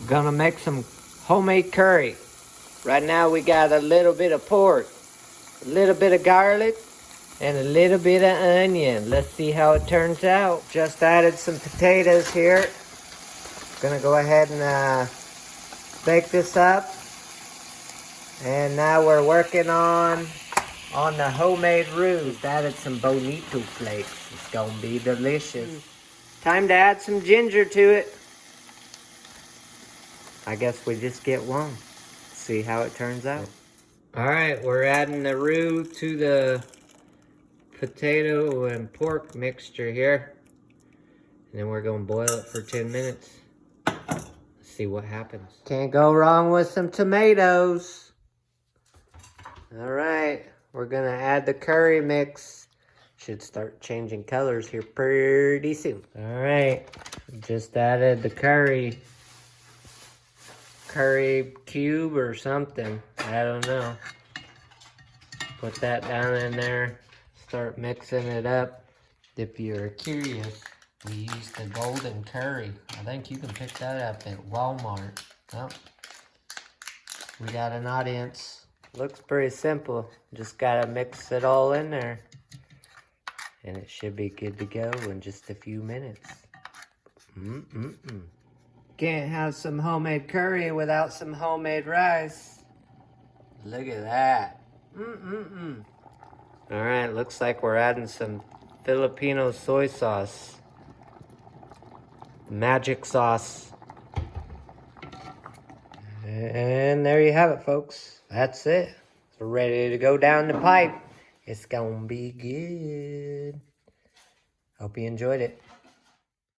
Gonna make some homemade curry. Right now we got a little bit of pork, a little bit of garlic, and a little bit of onion. Let's see how it turns out. Just added some potatoes here. Gonna go ahead and bake this up. And now we're working on the homemade roux. Just added some bonito flakes. It's gonna be delicious. Time to add some ginger to it. I guess we just get one. See how it turns out. All right, we're adding the roux to the potato and pork mixture here. And then we're gonna boil it for 10 minutes. Let's see what happens. Can't go wrong with some tomatoes. All right, we're gonna add the curry mix. Should start changing colors here pretty soon. All right, just added the curry cube or something. I don't know. Put that down in there. Start mixing it up. If you're curious, we use the golden curry. I think you can pick that up at Walmart. Oh, we got an audience. Looks pretty simple. Just gotta mix it all in there. And it should be good to go in just a few minutes. Can't have some homemade curry without some homemade rice. Look at that. All right, looks like we're adding some Filipino soy sauce. Magic sauce. And there you have it, folks. That's it. We're ready to go down the pipe. It's gonna be good. Hope you enjoyed it.